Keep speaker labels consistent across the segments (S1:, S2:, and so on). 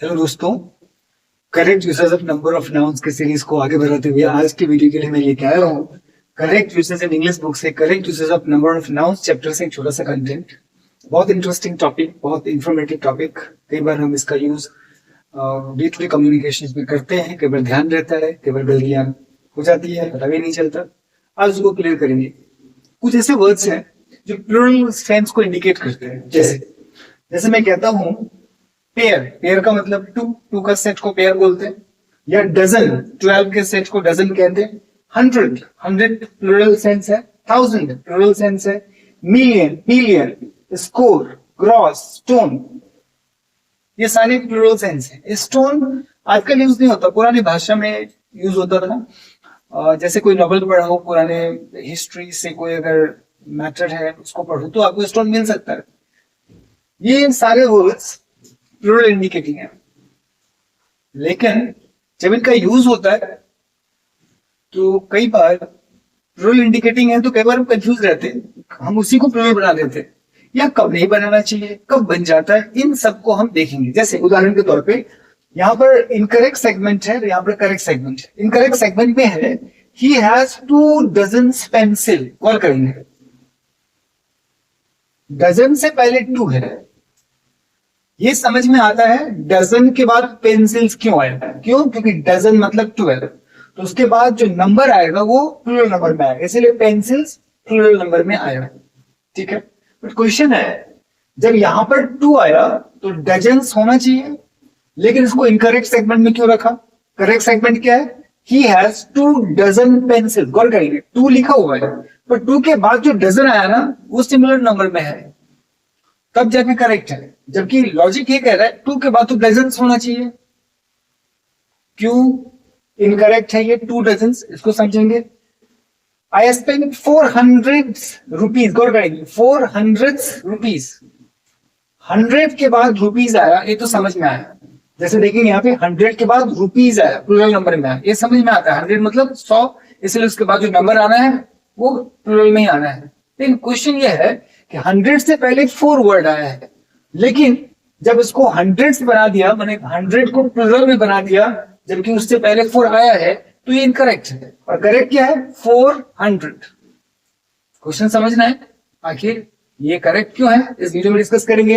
S1: Hello दोस्तों, correct usage of number of nouns के series को आगे बढ़ाते हुए आज की वीडियो के लिए मैं लेके आया हूँ correct usage in English book से correct usage of number of nouns chapter से एक छोटा सा कंटेंट। बहुत इंटरेस्टिंग टॉपिक, बहुत इंफॉर्मेटिव टॉपिक। कई बार हम इसका use day to day communication में करते हैं, कई बार ध्यान रहता है, कई बार गलतियां हो जाती है, पता भी नहीं चलता। आज उसको क्लियर करेंगे। कुछ ऐसे वर्ड्स हैं जो प्लूरल सेंस को इंडिकेट करते हैं। जैसे मैं कहता हूँ पेयर, पेयर का मतलब टू का सेट को पेयर बोलते हैं, या डजन, 12 के सेट को डजन कहते हैं। 100 प्लूरल सेंस है, 1000 प्लूरल सेंस है, मिलियन, स्कोर, ग्रॉस, स्टोन, ये सारे प्लूरल सेंस है। स्टोन आजकल यूज नहीं होता, पुरानी भाषा में यूज होता था। जैसे कोई नॉवल पढ़ा हो, पुराने हिस्ट्री से कोई अगर मैटर है उसको पढ़ो तो आपको स्टोन मिल सकता है। ये सारे वर्ड्स प्लूरल इंडिकेटिंग है, लेकिन जब इनका यूज होता है तो कई बार प्लूरल इंडिकेटिंग है तो कई बार हम कंफ्यूज रहते हैं, हम उसी को प्लूरल बना देते हैं, या कब नहीं बनाना चाहिए, कब बन जाता है, इन सबको हम देखेंगे। जैसे उदाहरण के तौर पे यहाँ पर इनकरेक्ट सेगमेंट है, यहाँ पर करेक्ट सेगमेंट है। इनकरेक्ट सेगमेंट में है he has 2 dozens pencil. Call करेंगे, डजन से पहले 2 है, ये समझ में आता है डजन के बाद पेंसिल्स क्यों आया। क्यों? क्योंकि डजन मतलब 12, तो उसके बाद जो नंबर आएगा वो प्लूरल नंबर में आएगा, इसलिए पेंसिल्स प्लूरल नंबर में आया। ठीक है, बट क्वेश्चन है जब यहां पर 2 आया तो डजन्स होना चाहिए, लेकिन इसको इनकरेक्ट सेगमेंट में क्यों रखा? करेक्ट सेगमेंट क्या है? He has 2 dozen pencil. गौर करेंगे, 2 लिखा हुआ है, पर 2 के बाद जो डजन आया ना वो सिमिलर नंबर में है, तब जाके करेक्ट है। जबकि लॉजिक ये कह रहा है 2 के बाद तो डजन्स होना चाहिए। क्यों इनकरेक्ट है ये 2 डजन्स? इसको समझेंगे। I spend 400 rupees. गौर करेंगे, 400 रुपीज, 100 के बाद रुपीज आया, ये तो समझ में आया। जैसे देखेंगे यहाँ पे 100 के बाद रुपीज आया, प्लूरल नंबर में आया, ये समझ में आता है। 100 मतलब 100, इसलिए उसके बाद जो नंबर आना है वो प्लूरल में ही आना है। लेकिन क्वेश्चन ये है कि 100 से पहले 4 वर्ड आया है, लेकिन जब इसको 100 से बना दिया, मैंने 100 को प्लूरल में बना दिया, जबकि उससे पहले 4 आया है, तो ये इनकरेक्ट है। और करेक्ट क्या है? 400। क्वेश्चन समझना है आखिर ये करेक्ट क्यों है, इस वीडियो में डिस्कस करेंगे।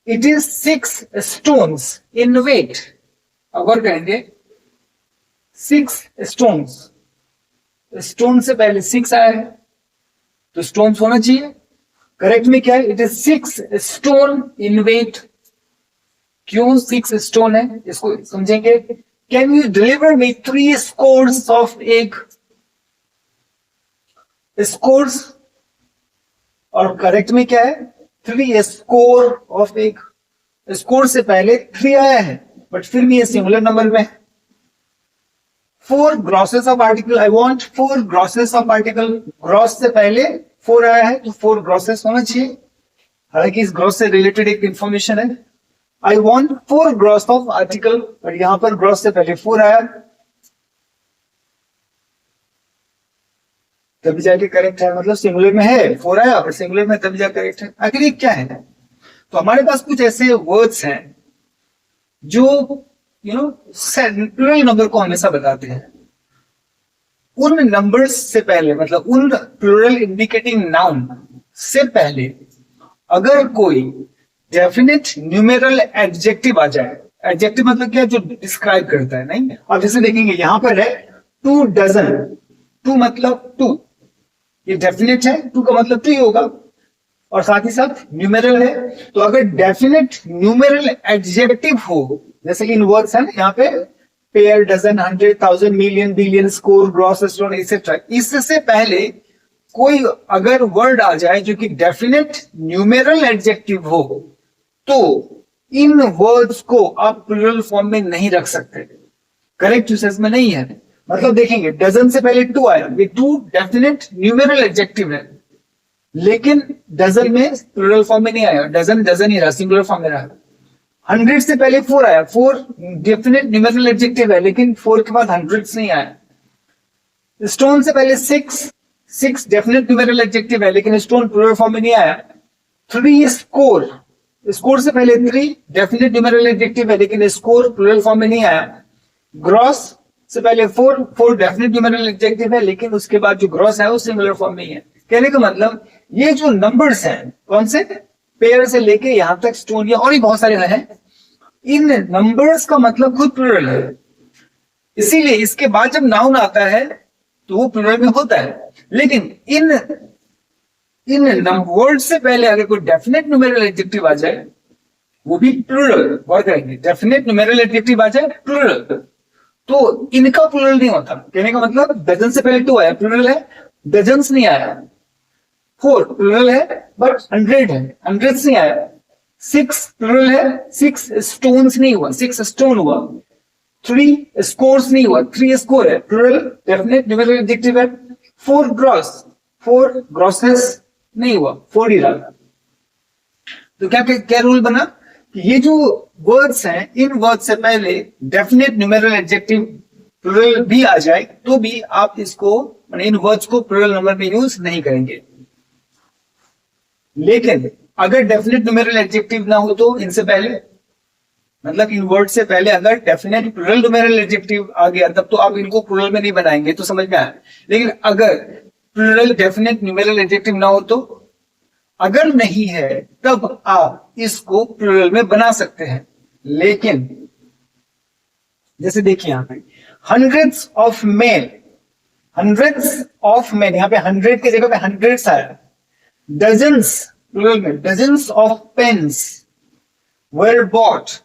S1: It is 6 stones in weight. अब गौर करेंगे, 6 स्टोन्स, स्टोन से पहले 6 आया है तो स्टोन्स होना चाहिए। करेक्ट में क्या है? It is 6 stone in weight. क्यों 6 स्टोन है, इसको समझेंगे। Can you deliver me 3 scores of egg? Scores, और करेक्ट में क्या है? 3 स्कोर ऑफ एग। स्कोर से पहले 3 आया है, बट फिर भी ये सिंगुलर नंबर में है। 4 grosses of article. I want 4 grosses of article. Gross से पहले 4 आया है तो 4 ग्रॉसेस होना चाहिए, हालांकि इस ग्रॉस से रिलेटेड एक इंफॉर्मेशन है। आई वॉन्ट 4 ग्रॉस ऑफ आर्टिकल, और यहां पर ग्रॉस से पहले 4 आया, तभी जाके करेक्ट है। मतलब सिंगुलर में है, 4 आया और सिंगुलर में तभी जाके करेक्ट है। आखिर ये क्या है? तो हमारे पास कुछ ऐसे वर्ड्स हैं जो प्लूरल नंबर को हमेशा बताते हैं। उन नंबर्स से पहले, मतलब उन प्लूरल इंडिकेटिंग नाउन से पहले अगर कोई डेफिनेट न्यूमेरल एडजेक्टिव आ जाए। एडजेक्टिव मतलब क्या? जो डिस्क्राइब करता है। नहीं, अब जैसे देखेंगे यहां पर है 2 डजन। 2 मतलब 2, ये डेफिनेट है, 2 का मतलब 2 ही होगा, और साथ ही साथ न्यूमेरल है। तो अगर डेफिनेट न्यूमेरल एडजेक्टिव हो, जैसे इन वर्ड्स है यहाँ पे pair, dozen, 100, 1000, million, billion, score, gross, stone, etcetera, इससे पहले कोई अगर वर्ड आ जाए जो कि डेफिनेट न्यूमेरल एडजेक्टिव हो, तो इन वर्ड्स को आप प्लूरल फॉर्म में नहीं रख सकते, करेक्ट यूसेज में नहीं है। मतलब देखेंगे डजन से पहले 2 आया, ये 2 डेफिनेट न्यूमेरल एडजेक्टिव है, लेकिन डजन में प्लूरल फॉर्म में नहीं आया, डजन ही रहा, सिंगुलर फॉर्म में रहा। 100 से पहले 4 आया, 4 डेफिनेट न्यूमेरल एडजेक्टिव है, लेकिन 4 के बाद 100 नहीं आया। स्टोन से पहले 6 डेफिनेट न्यूमेरल एडजेक्टिव है, लेकिन स्टोन प्लूरल फॉर्म में नहीं आया। 3 स्कोर, स्कोर से पहले 3 डेफिनेट न्यूमेरल एडजेक्टिव है, लेकिन स्कोर प्लूरल फॉर्म में नहीं आया। ग्रॉस से पहले 4 डेफिनेट न्यूमेरल एडजेक्टिव है, लेकिन उसके बाद जो ग्रॉस है वो सिंगुलर फॉर्म में ही है। कहने का मतलब ये जो नंबर्स हैं, कौन से, पेयर से लेके यहां तक स्टोन या और भी बहुत सारे हैं, इन नंबर्स का मतलब खुद प्लूरल है। इसीलिए इसके बाद जब नाउन आता है तो वो प्लूरल में होता है। लेकिन इन वर्ड से पहले अगर कोई डेफिनेट न्यूमेरल एडजेक्टिव आ जाए वो भी प्लूरल, और करेंगे डेफिनेट न्यूमेरल एडजेक्टिव आ जाए प्लूरल, तो इनका प्लूरल नहीं होता। कहने का मतलब डजन से पहले 2 आया, प्लूरल है, डजन्स नहीं आया। 4 प्लूरल है बट 100 है, हंड्रेड्स नहीं आया। 6 प्लूरल है, 6 स्टोन्स नहीं हुआ, 6 स्टोन हुआ। 3 स्कोर्स नहीं हुआ, 3 स्कोर है, प्लूरल डेफिनेट न्यूमेरल एडजेक्टिव है। 4 ग्रॉस, 4 ग्रॉसेस नहीं हुआ, 4 ही रहा। तो क्या रूल बना कि ये जो वर्ड्स हैं, इन वर्ड से पहले डेफिनेट न्यूमेरल एडजेक्टिव प्लूरल भी आ जाए तो भी आप इसको, इन वर्ड्स को प्लूरल नंबर में यूज नहीं करेंगे। लेकिन अगर डेफिनेट न्यूमेरल एडजेक्टिव ना हो तो इनसे पहले, मतलब इन वर्ड से पहले अगर डेफिनेट प्लूरल न्यूमेरल एडजेक्टिव आ गया तब तो आप इनको प्लूरल में नहीं बनाएंगे, तो समझ में आया। लेकिन अगर प्लूरल डेफिनेट न्यूमेरल एडजेक्टिव ना हो तो, अगर नहीं है तब आप इसको प्लूरल में बना सकते हैं। लेकिन जैसे देखिए यहां पे hundreds of men, hundreds of men, यहां पे 100 की जगह पे हंड्रेड्स आया। डजन्स प्लूरल में, dozens of pens were bought.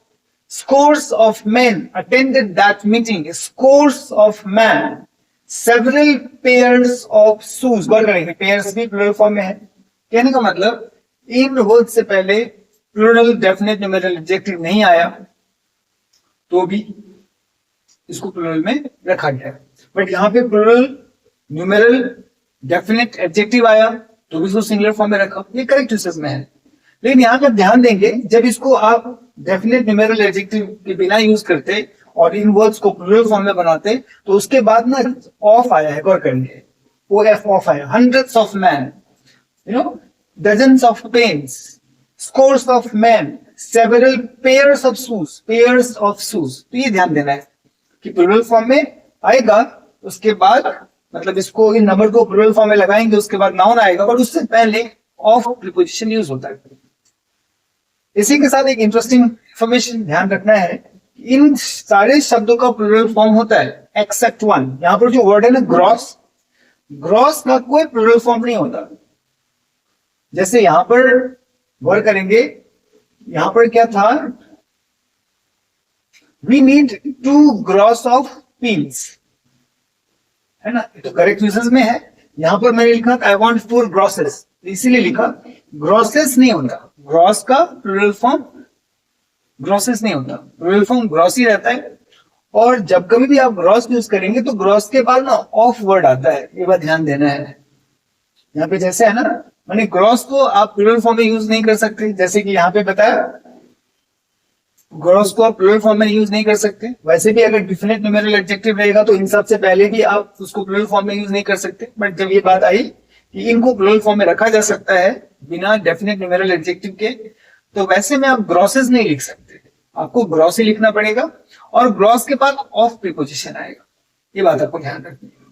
S1: Scores of men attended that meeting. Scores of men. Several pairs of shoes. गौर करेंगे, pairs भी प्लूरल फॉर्म में है। कहने का मतलब इन वर्ड से पहले प्लूरल डेफिनेट न्यूमेरल एडजेक्टिव नहीं आया तो भी इसको प्लूरल में रखा गया। बट यहां पे प्लूरल न्यूमेरल डेफिनेट एडजेक्टिव आया तो भी इसको सिंगुलर फॉर्म में रखा, ये करेक्ट यूसेज में है। लेकिन यहां पर ध्यान देंगे, जब इसको आप डेफिनेट न्यूमेरल एडजेक्टिव के बिना यूज करते और इन वर्ड्स को प्लूरल फॉर्म में बनाते तो उसके बाद ना ऑफ आया है, गौर करेंगे, OF ऑफ आया। Hundreds of man, dozens of pens, scores of men, several pairs of shoes, pairs of shoes। तो ये ध्यान देना है कि प्लूरल फॉर्म में आएगा, उसके बाद मतलब इसको, इन नंबर को प्लूरल फॉर्म में लगाएंगे, उसके बाद नाउन आएगा, और उससे पहले ऑफ प्रीपोजिशन यूज होता है। इसी के साथ एक इंटरेस्टिंग इंफॉर्मेशन ध्यान रखना है, इन सारे शब्दों का प्लूरल फॉर्म होता है एक्सेप्ट 1। यहां पर जो वर्ड है ना ग्रॉस, ग्रॉस का कोई प्लूरल फॉर्म नहीं होता। जैसे यहां पर गौर करेंगे, यहां पर क्या था, we need 2 gross of pins, है ना, तो करेक्ट यूसेज में है। यहां पर मैंने लिखा आई वांट 4 ग्रॉसेस, इसीलिए लिखा, ग्रॉसेस नहीं होता। ग्रॉस का प्लूरल फॉर्म ग्रॉसेस नहीं होता, प्लूरल फॉर्म ग्रॉस ही रहता है। और जब कभी भी आप ग्रॉस यूज करेंगे तो ग्रॉस के बाद ना ऑफ वर्ड आता है, ये बात ध्यान देना है। यहाँ पे जैसे है ना, माने ग्रॉस को आप प्लूरल फॉर्म में यूज नहीं कर सकते, जैसे कि यहाँ पे बताया ग्रॉस को आप प्लूरल फॉर्म में यूज नहीं कर सकते। वैसे भी अगर डेफिनेट न्यूमेरल एडजेक्टिव रहेगा तो इन सबसे पहले भी आप उसको प्लूरल फॉर्म में यूज नहीं कर सकते। बट जब ये बात आई कि इनको प्लूरल फॉर्म में रखा जा सकता है बिना डेफिनेट न्यूमेरल एडजेक्टिव के, तो वैसे में आप ग्रॉसेस नहीं लिख सकते, आपको ग्रॉस ही लिखना पड़ेगा, और ग्रॉस के बाद ऑफ प्रीपोजिशन आएगा। ये बात आपको ध्यान रखनी है।